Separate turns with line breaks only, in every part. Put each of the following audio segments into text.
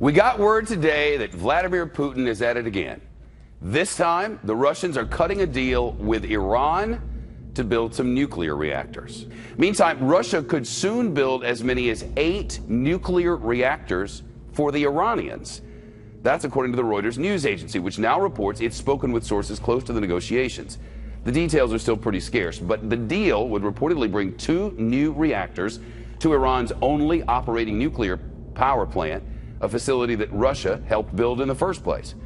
We got word today that Vladimir Putin is at it again. This time, the Russians are cutting a deal with Iran to build some nuclear reactors. Meantime, Russia could soon build as many as 8 nuclear reactors for the Iranians. That's according to the Reuters news agency, which now reports it's spoken with sources close to the negotiations. The details are still pretty scarce, but the deal would reportedly bring 2 new reactors to Iran's only operating nuclear power plant, a facility that Russia helped build in the first place.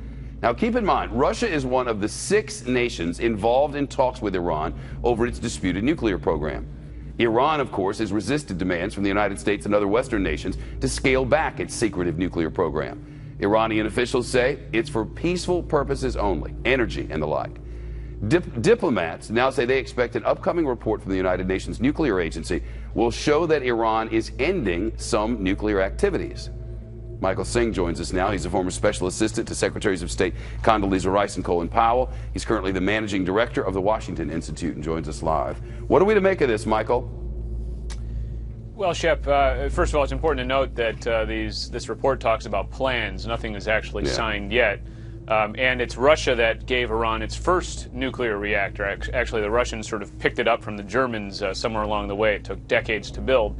Now, keep in mind, Russia is one of the 6 nations involved in talks with Iran over its disputed nuclear program. Iran, of course, has resisted demands from the United States and other Western nations to scale back its secretive nuclear program. Iranian officials say it's for peaceful purposes only, energy and the like. Diplomats now say they expect an upcoming report from the United Nations Nuclear Agency will show that Iran is ending some nuclear activities. Michael Singh joins us now. He's a former special assistant to Secretaries of State Condoleezza Rice and Colin Powell. He's currently the managing director of the Washington Institute and joins us live. What are we to make of this, Michael?
Well, Shep, first of all, it's important to note that this report talks about plans. Nothing is actually signed yet. And it's Russia that gave Iran its first nuclear reactor. Actually, the Russians sort of picked it up from the Germans somewhere along the way. It took decades to build.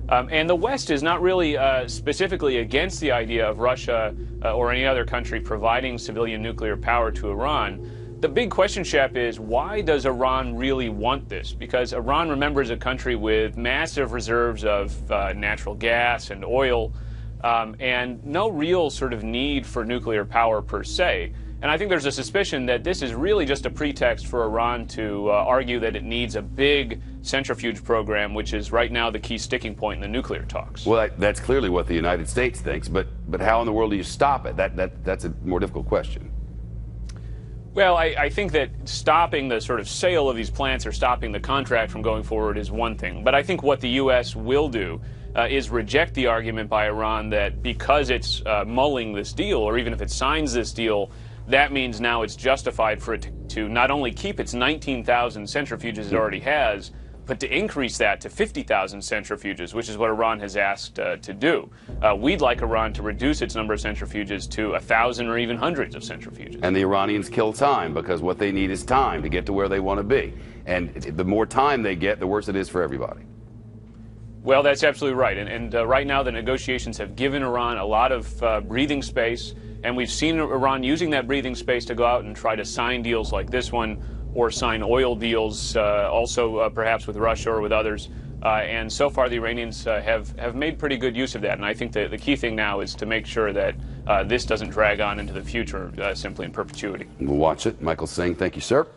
And the West is not really specifically against the idea of Russia or any other country providing civilian nuclear power to Iran. The big question, Shep, is why does Iran really want this? Because Iran, remember, is a country with massive reserves of natural gas and oil and no real sort of need for nuclear power per se. And I think there's a suspicion that this is really just a pretext for Iran to argue that it needs a big centrifuge program, which is right now the key sticking point in the nuclear talks.
Well, that's clearly what the United States thinks, but how in the world do you stop it? That's a more difficult question.
Well, I think that stopping the sort of sale of these plants or stopping the contract from going forward is one thing. But I think what the U.S. will do is reject the argument by Iran that because it's mulling this deal, or even if it signs this deal, that means now it's justified for it to not only keep its 19,000 centrifuges it already has, but to increase that to 50,000 centrifuges, which is what Iran has asked to do. We'd like Iran to reduce its number of centrifuges to 1,000 or even hundreds of centrifuges.
And the Iranians kill time because what they need is time to get to where they want to be. And the more time they get, the worse it is for everybody.
Well, that's absolutely right. And right now the negotiations have given Iran a lot of breathing space. And we've seen Iran using that breathing space to go out and try to sign deals like this one, or sign oil deals also perhaps with Russia or with others. And so far the Iranians have made pretty good use of that. And I think the key thing now is to make sure that this doesn't drag on into the future simply in perpetuity.
We'll watch it. Michael Singh, thank you, sir.